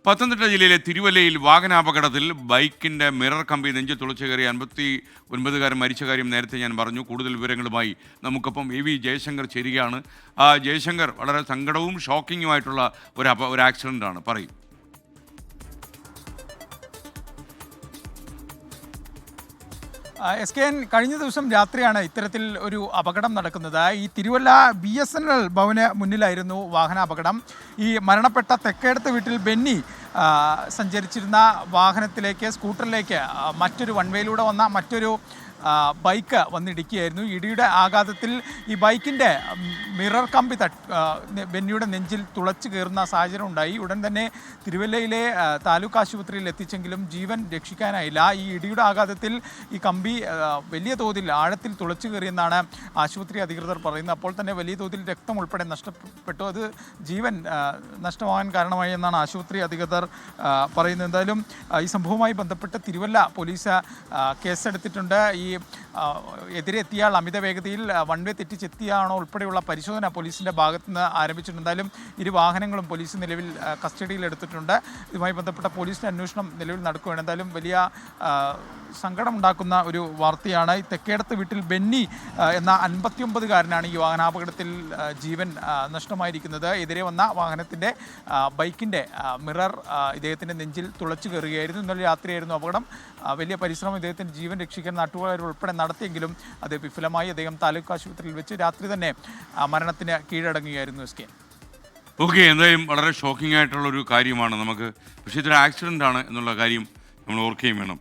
പത്തനംതിട്ട ജില്ലയിലെ തിരുവല്ലയിൽ വാഹനാപകടത്തിൽ ബൈക്കിന്റെ മിറർ കമ്പി നെഞ്ചിൽ തുളച്ചു കയറി 59കാരൻ മരിച്ച കാര്യം നേരത്തെ ഞാൻ പറഞ്ഞു. കൂടുതൽ വിവരങ്ങളുമായി നമുക്കൊപ്പം AV ജയശങ്കർ ചേരുകയാണ്. ജയശങ്കർ, വളരെ സങ്കടവും ഷോക്കിങ്ങുമായിട്ടുള്ള ഒരു ആക്സിഡന്റ് ആണ്, പറയും. SKN, കഴിഞ്ഞ ദിവസം രാത്രിയാണ് ഇത്തരത്തിൽ ഒരു അപകടം നടക്കുന്നത്. ഈ തിരുവല്ല BSNL ഭവന് മുന്നിലായിരുന്നു വാഹനാപകടം. ഈ മരണപ്പെട്ട തെക്കേടത്ത് വീട്ടിൽ ബെന്നി സഞ്ചരിച്ചിരുന്ന വാഹനത്തിലേക്ക്, സ്കൂട്ടറിലേക്ക് മറ്റൊരു വൺവേയിലൂടെ വന്ന മറ്റൊരു ബൈക്ക് വന്നിടിക്കുകയായിരുന്നു. ഇടിയുടെ ആഘാതത്തിൽ ഈ ബൈക്കിൻ്റെ മിറർ കമ്പി ബെന്നിയുടെ നെഞ്ചിൽ തുളച്ചു കയറുന്ന സാഹചര്യം ഉണ്ടായി. ഉടൻ തന്നെ തിരുവല്ലയിലെ താലൂക്ക് ആശുപത്രിയിൽ എത്തിച്ചെങ്കിലും ജീവൻ രക്ഷിക്കാനായില്ല. ഈ ഇടിയുടെ ആഘാതത്തിൽ ഈ കമ്പി വലിയ തോതിൽ ആഴത്തിൽ തുളച്ചു കയറിയെന്നാണ് ആശുപത്രി അധികൃതർ പറയുന്നത്. അപ്പോൾ തന്നെ വലിയ തോതിൽ രക്തം ഉൾപ്പെടെ നഷ്ടപ്പെട്ടു. അത് ജീവൻ നഷ്ടമാകാൻ കാരണമായി എന്നാണ് ആശുപത്രി അധികൃതർ പറയുന്നത്. എന്തായാലും ഈ സംഭവവുമായി ബന്ധപ്പെട്ട് തിരുവല്ല പോലീസ് കേസെടുത്തിട്ടുണ്ട്. ഈ എതിരെത്തിയാൽ അമിത വേഗതയിൽ വൺവേ തെറ്റിച്ചെത്തിയാണോ ഉൾപ്പെടെയുള്ള പരിശോധന പോലീസിൻ്റെ ഭാഗത്തു നിന്ന് ആരംഭിച്ചിട്ടുണ്ട്. എന്തായാലും ഇരു വാഹനങ്ങളും പോലീസ് നിലവിൽ കസ്റ്റഡിയിൽ എടുത്തിട്ടുണ്ട്. ഇതുമായി ബന്ധപ്പെട്ട പോലീസിൻ്റെ അന്വേഷണം നിലവിൽ നടക്കുകയാണ്. എന്തായാലും വലിയ സങ്കടമുണ്ടാക്കുന്ന ഒരു വാർത്തയാണ്. ഈ തെക്കേടത്ത് വീട്ടിൽ ബെന്നി എന്ന 59കാരനാണ് ഈ വാഹനാപകടത്തിൽ ജീവൻ നഷ്ടമായിരിക്കുന്നത്. എതിരെ വന്ന വാഹനത്തിൻ്റെ ബൈക്കിൻ്റെ മിറർ ഇദ്ദേഹത്തിൻ്റെ നെഞ്ചിൽ തുളച്ചു കയറുകയായിരുന്നു. ഇന്നലെ രാത്രിയായിരുന്നു അപകടം. വലിയ പരിശ്രമം ഇദ്ദേഹത്തിൻ്റെ ജീവൻ രക്ഷിക്കാൻ നാട്ടുകാർ ഉൾപ്പെടെ നടത്തിയെങ്കിലും അത് വിഫലമായി. അദ്ദേഹം താലൂക്ക് ആശുപത്രിയിൽ വെച്ച് രാത്രി തന്നെ മരണത്തിന് കീഴടങ്ങുകയായിരുന്നു. ഓക്കെ, എന്തായാലും വളരെ ഷോക്കിംഗ് ആയിട്ടുള്ള ഒരു കാര്യമാണ് നമുക്ക്. പക്ഷേ ഇതൊരു ആക്സിഡൻ്റ് ആണ് എന്നുള്ള കാര്യം നമ്മൾ ഓർക്കുകയും വേണം.